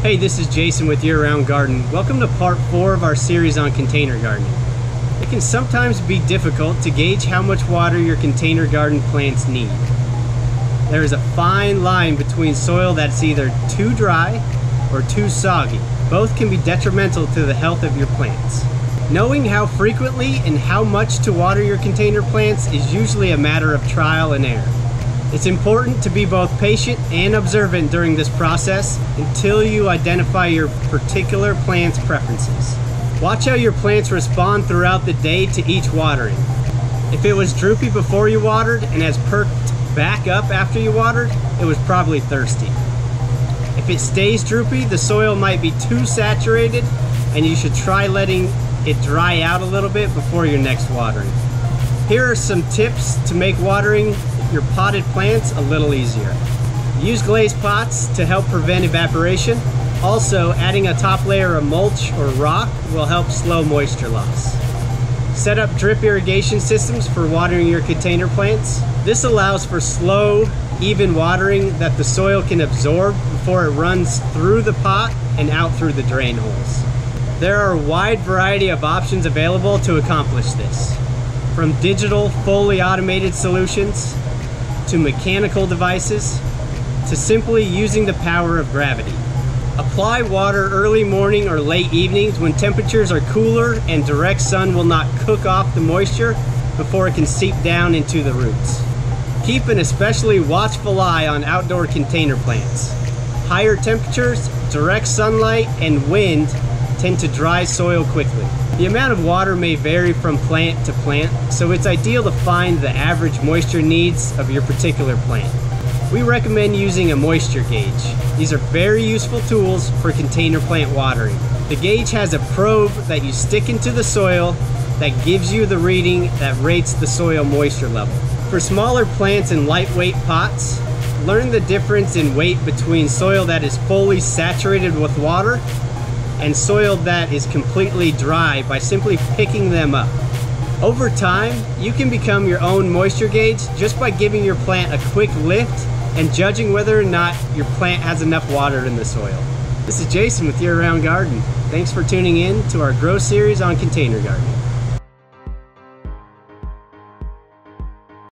Hey, this is Jason with Year Round Garden. Welcome to part 4 of our series on container gardening. It can sometimes be difficult to gauge how much water your container garden plants need. There is a fine line between soil that's either too dry or too soggy. Both can be detrimental to the health of your plants. Knowing how frequently and how much to water your container plants is usually a matter of trial and error. It's important to be both patient and observant during this process until you identify your particular plant's preferences. Watch how your plants respond throughout the day to each watering. If it was droopy before you watered and has perked back up after you watered, it was probably thirsty. If it stays droopy, the soil might be too saturated and you should try letting it dry out a little bit before your next watering. Here are some tips to make watering your potted plants a little easier. Use glazed pots to help prevent evaporation. Also, adding a top layer of mulch or rock will help slow moisture loss. Set up drip irrigation systems for watering your container plants. This allows for slow, even watering that the soil can absorb before it runs through the pot and out through the drain holes. There are a wide variety of options available to accomplish this, from digital, fully automated solutions, to mechanical devices, to simply using the power of gravity. Apply water early morning or late evenings when temperatures are cooler and direct sun will not cook off the moisture before it can seep down into the roots. Keep an especially watchful eye on outdoor container plants. Higher temperatures, direct sunlight, and wind tend to dry soil quickly. The amount of water may vary from plant to plant, so it's ideal to find the average moisture needs of your particular plant. We recommend using a moisture gauge. These are very useful tools for container plant watering. The gauge has a probe that you stick into the soil that gives you the reading that rates the soil moisture level. For smaller plants in lightweight pots, learn the difference in weight between soil that is fully saturated with water and soil that is completely dry by simply picking them up. Over time, you can become your own moisture gauge just by giving your plant a quick lift and judging whether or not your plant has enough water in the soil. This is Jason with Year Round Garden. Thanks for tuning in to our Grow series on container gardening.